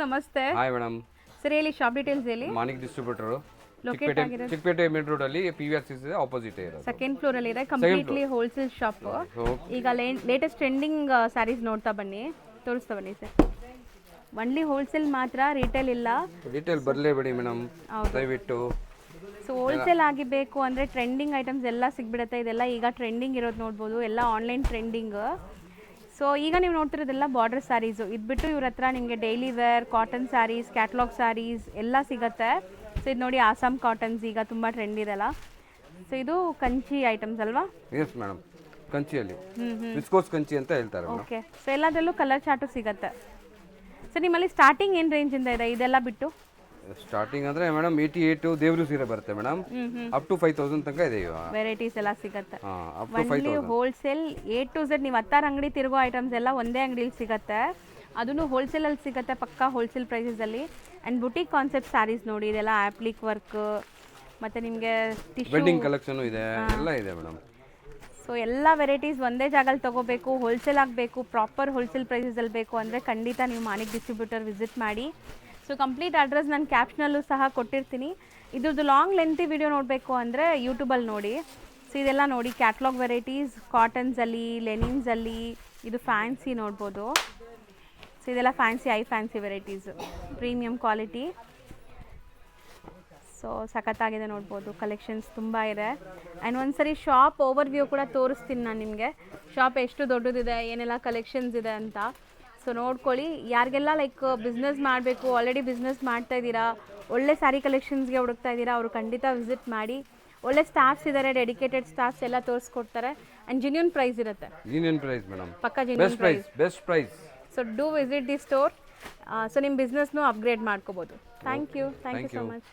ನಮಸ್ತೆ. Hi madam. Sir ಹೇಳಿ, shop details ಹೇಳಿ. ಮಾನಿಕ್ ಡಿಸ್ಟ್ರಿಬ್ಯೂಟರ್, ಲೊಕೇಟ್ ಆಗಿರೋದು ಚಿಕ್ಕಪೇಟೆ ಮೇನ್ ರೋಡ್ ಅಲ್ಲಿ PVRCC ಆಪೋಸಿಟ್ ಇರೋದು. ಸೆಕೆಂಡ್ ಫ್ಲೋರ್ ಅಲ್ಲಿ ಇದೆ, ಕಂಪ್ಲೀಟ್ಲಿ ಹೋಲ್ಸೇಲ್ ಶಾಪ್. ಈಗ ಲೇಟೆಸ್ಟ್ ಟ್ರೆಂಡಿಂಗ್ ಸ್ಯಾರೀಸ್ ನೋಡ್ತಾ ಬನ್ನಿ, ತೋರಿಸ್ತಾ ಬನ್ನಿ ಸರ್. ಒನ್ಲಿ ಹೋಲ್ಸೇಲ್ ಮಾತ್ರ, ರಿಟೇಲ್ ಇಲ್ಲ. ರಿಟೇಲ್ ಬರಲೇಬೇಡಿ ಮೇಡಮ್, ದಯವಿಟ್ಟು. ಸೊ ಹೋಲ್ಸೇಲ್ ಆಗಿ ಬೇಕು ಅಂದರೆ ಟ್ರೆಂಡಿಂಗ್ ಐಟಮ್ಸ್ ಎಲ್ಲ ಸಿಗ್ಬಿಡುತ್ತೆ. ಇದೆಲ್ಲ ಈಗ ಟ್ರೆಂಡಿಂಗ್ ಇರೋದು ನೋಡ್ಬೋದು, ಎಲ್ಲ ಆನ್ಲೈನ್ ಟ್ರೆಂಡಿಂಗ್. ಸೊ ಈಗ ನೀವು ನೋಡ್ತಿರೋದೆಲ್ಲ ಬಾರ್ಡರ್ ಸ್ಯಾರೀಸು. ಇದು ಬಿಟ್ಟು ಇವ್ರ ಹತ್ರ ನಿಮಗೆ daily wear, cotton sarees, catalogue sarees ಎಲ್ಲ ಸಿಗುತ್ತೆ. ಸೊ ಇದು ನೋಡಿ, ಆಸಾಮ್ ಕಾಟನ್ಸ್ ಈಗ ತುಂಬ ಟ್ರೆಂಡ್ ಇದೆಲ್ಲ. ಸೊ ಇದು ಕಂಚಿ ಐಟಮ್ಸ್ ಅಲ್ವಾ? ಎಸ್ ಮೇಡಮ್, ಕಂಚಿಯಲ್ಲಿ ವಿಸ್ಕೋಸ್ ಕಂಚಿ ಅಂತ ಹೇಳ್ತಾರೆ. ಓಕೆ. ಸೊ ಎಲ್ಲದರಲ್ಲೂ ಕಲರ್ ಚಾರ್ಟು ಸಿಗುತ್ತೆ. ಸೊ ನಿಮ್ಮಲ್ಲಿ ಸ್ಟಾರ್ಟಿಂಗ್ ಏನು ರೇಂಜಿಂದ ಇದೆ ಇದೆಲ್ಲ ಬಿಟ್ಟು? ಸ್ಟಾರ್ಟಿಂಗ್ ಅಂದ್ರೆ ಮೇಡಮ್ 88 ದೇವ್ರು ಸೀರೆ ಬರುತ್ತೆ ಮೇಡಮ್, ಅಪ್ ಟು 5000 ತನಕ ಇದೆ. ವೆರೈಟೀಸ್ ಎಲ್ಲ ಸಿಗುತ್ತೆ. Only wholesale A to Z. ನೀವು 10 ಅಂಗಡಿ ತಿರುಗೋ ಐಟಮ್ಸ್ ಎಲ್ಲ ಒಂದೇ ಅಂಗಡಿಲಿ ಸಿಗುತ್ತೆ. ಅದನ್ನು ಹೋಲ್ಸೇಲಲ್ಲಿ ಸಿಗುತ್ತೆ, ಪಕ್ಕಾ ಹೋಲ್ಸೇಲ್ ಪ್ರೈಸಲ್ಲಿ. ಆ್ಯಂಡ್ ಬುಟಿಕ್ ಕಾನ್ಸೆಪ್ಟ್ ಸ್ಯಾರೀಸ್ ನೋಡಿ, ಇದೆಲ್ಲ ಆ್ಯಪ್ಲಿಕ್ ವರ್ಕ್ ಮತ್ತು ನಿಮಗೆ ವೆಡ್ಡಿಂಗ್ ಕಲೆಕ್ಷನ್ ಇದೆ, ಎಲ್ಲ ಇದೆ ಮೇಡಮ್. ಸೊ ಎಲ್ಲ ವೆರೈಟೀಸ್ ಒಂದೇ ಜಾಗದಲ್ಲಿ ತೊಗೋಬೇಕು, ಹೋಲ್ಸೇಲ್ ಆಗಬೇಕು, ಪ್ರಾಪರ್ ಹೋಲ್ಸೇಲ್ ಪ್ರೈಸಲ್ಲಿ ಬೇಕು ಅಂದರೆ ಖಂಡಿತ ನೀವು ಮಾನಿಕ್ ಡಿಸ್ಟ್ರಿಬ್ಯೂಟರ್ ವಿಸಿಟ್ ಮಾಡಿ. ಸೊ ಕಂಪ್ಲೀಟ್ ಅಡ್ರೆಸ್ ನಾನು ಕ್ಯಾಪ್ಷನಲ್ಲೂ ಸಹ ಕೊಟ್ಟಿರ್ತೀನಿ. ಇದ್ರದ್ದು ಲಾಂಗ್ ಲೆಂತಿ ವಿಡಿಯೋ ನೋಡಬೇಕು ಅಂದರೆ ಯೂಟ್ಯೂಬಲ್ಲಿ ನೋಡಿ. ಸೊ ಇದೆಲ್ಲ ನೋಡಿ, ಕ್ಯಾಟ್ಲಾಗ್ ವೆರೈಟೀಸ್, ಕಾಟನ್ಸಲ್ಲಿ, ಲೆನಿನ್ಸಲ್ಲಿ, ಇದು ಫ್ಯಾನ್ಸಿ ನೋಡ್ಬೋದು. ಸೊ ಇದೆಲ್ಲ fancy, fancy varieties, premium quality. So ಸಖತ್ತಾಗಿದೆ ನೋಡ್ಬೋದು, ಕಲೆಕ್ಷನ್ಸ್ ತುಂಬ ಇದೆ. ಆ್ಯಂಡ್ ಒಂದ್ಸರಿ ಶಾಪ್ ಓವರ್ವ್ಯೂ ಕೂಡ ತೋರಿಸ್ತೀನಿ ನಾನು ನಿಮಗೆ, ಶಾಪ್ ಎಷ್ಟು ದೊಡ್ಡದಿದೆ, ಏನೆಲ್ಲ ಕಲೆಕ್ಷನ್ಸ್ ಇದೆ ಅಂತ. ಸೊ ನೋಡ್ಕೊಳ್ಳಿ. ಯಾರಿಗೆಲ್ಲ ಲೈಕ್ ಬಿಸ್ನೆಸ್ ಮಾಡಬೇಕು, ಆಲ್ರೆಡಿ ಬಿಸ್ನೆಸ್ ಮಾಡ್ತಾ ಇದ್ದೀರಾ, ಒಳ್ಳೆ ಸ್ಯಾರಿ ಕಲೆಕ್ಷನ್ಸ್ಗೆ ಹುಡುಕ್ತಾ ಇದ್ದೀರಾ, ಅವರು ಖಂಡಿತ ವಿಸಿಟ್ ಮಾಡಿ. ಒಳ್ಳೆ ಸ್ಟಾಫ್ಸ್ ಇದ್ದಾರೆ, ಡೆಡಿಕೇಟೆಡ್ ಸ್ಟಾಫ್ಸ್ ಎಲ್ಲ ತೋರಿಸ್ಕೊಡ್ತಾರೆ. ಆ್ಯಂಡ್ ಜೆನ್ಯೂನ್ ಪ್ರೈಸ್ ಇರುತ್ತೆ. ಜೆನ್ಯೂನ್ ಪ್ರೈಸ್ ಮೇಡಮ್, ಪಕ್ಕ genuine price, best price. So do visit the store. So ನಿಮ್ಮ ಬಿಸ್ನೆಸ್ನು ಅಪ್ಗ್ರೇಡ್ ಮಾಡ್ಕೋಬೋದು. Thank you so much.